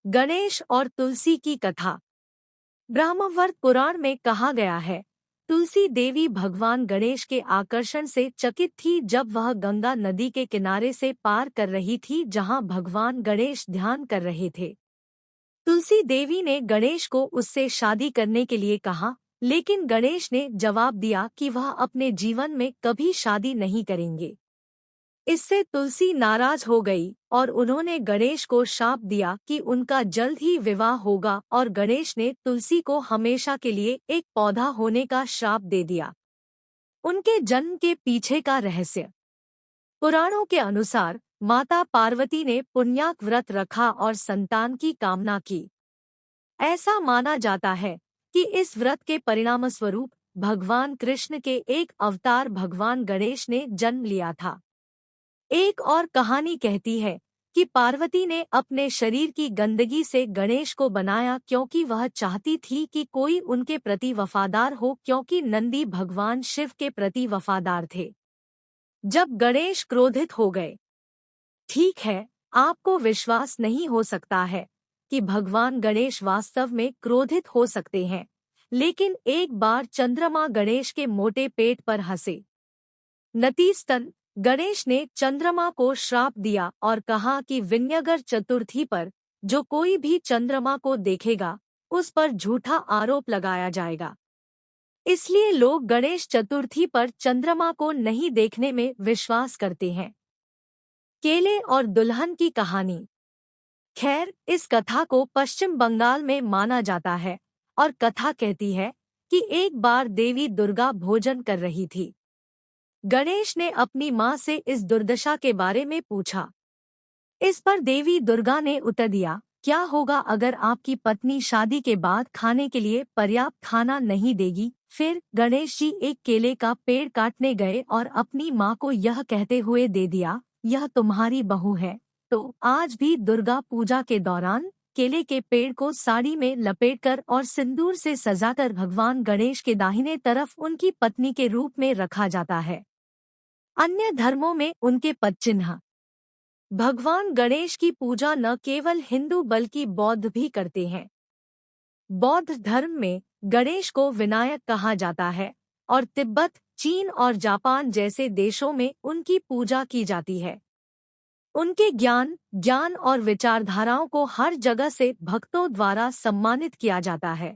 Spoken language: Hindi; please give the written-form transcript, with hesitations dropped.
गणेश और तुलसी की कथा। ब्रह्मवर्त पुराण में कहा गया है, तुलसी देवी भगवान गणेश के आकर्षण से चकित थी जब वह गंगा नदी के किनारे से पार कर रही थी जहां भगवान गणेश ध्यान कर रहे थे। तुलसी देवी ने गणेश को उससे शादी करने के लिए कहा, लेकिन गणेश ने जवाब दिया कि वह अपने जीवन में कभी शादी नहीं करेंगे। इससे तुलसी नाराज हो गई और उन्होंने गणेश को शाप दिया कि उनका जल्द ही विवाह होगा, और गणेश ने तुलसी को हमेशा के लिए एक पौधा होने का श्राप दे दिया। उनके जन्म के पीछे का रहस्य। पुराणों के अनुसार माता पार्वती ने पुण्याक व्रत रखा और संतान की कामना की। ऐसा माना जाता है कि इस व्रत के परिणामस्वरूप भगवान कृष्ण के एक अवतार भगवान गणेश ने जन्म लिया था। एक और कहानी कहती है कि पार्वती ने अपने शरीर की गंदगी से गणेश को बनाया क्योंकि वह चाहती थी कि कोई उनके प्रति वफादार हो, क्योंकि नंदी भगवान शिव के प्रति वफादार थे। जब गणेश क्रोधित हो गए, ठीक है, आपको विश्वास नहीं हो सकता है कि भगवान गणेश वास्तव में क्रोधित हो सकते हैं, लेकिन एक बार चंद्रमा गणेश के मोटे पेट पर हंसे। नतीजतन गणेश ने चंद्रमा को श्राप दिया और कहा कि विन्यगर चतुर्थी पर जो कोई भी चंद्रमा को देखेगा उस पर झूठा आरोप लगाया जाएगा। इसलिए लोग गणेश चतुर्थी पर चंद्रमा को नहीं देखने में विश्वास करते हैं। केले और दुल्हन की कहानी। खैर, इस कथा को पश्चिम बंगाल में माना जाता है और कथा कहती है कि एक बार देवी दुर्गा भोजन कर रही थी। गणेश ने अपनी मां से इस दुर्दशा के बारे में पूछा। इस पर देवी दुर्गा ने उत्तर दिया, क्या होगा अगर आपकी पत्नी शादी के बाद खाने के लिए पर्याप्त खाना नहीं देगी। फिर गणेश जी एक केले का पेड़ काटने गए और अपनी मां को यह कहते हुए दे दिया, यह तुम्हारी बहू है। तो आज भी दुर्गा पूजा के दौरान केले के पेड़ को साड़ी में लपेटकर और सिंदूर से सजाकर भगवान गणेश के दाहिने तरफ उनकी पत्नी के रूप में रखा जाता है। अन्य धर्मों में उनके पद चिन्ह। भगवान गणेश की पूजा न केवल हिंदू बल्कि बौद्ध भी करते हैं। बौद्ध धर्म में गणेश को विनायक कहा जाता है और तिब्बत, चीन और जापान जैसे देशों में उनकी पूजा की जाती है। उनके ज्ञान और विचारधाराओं को हर जगह से भक्तों द्वारा सम्मानित किया जाता है।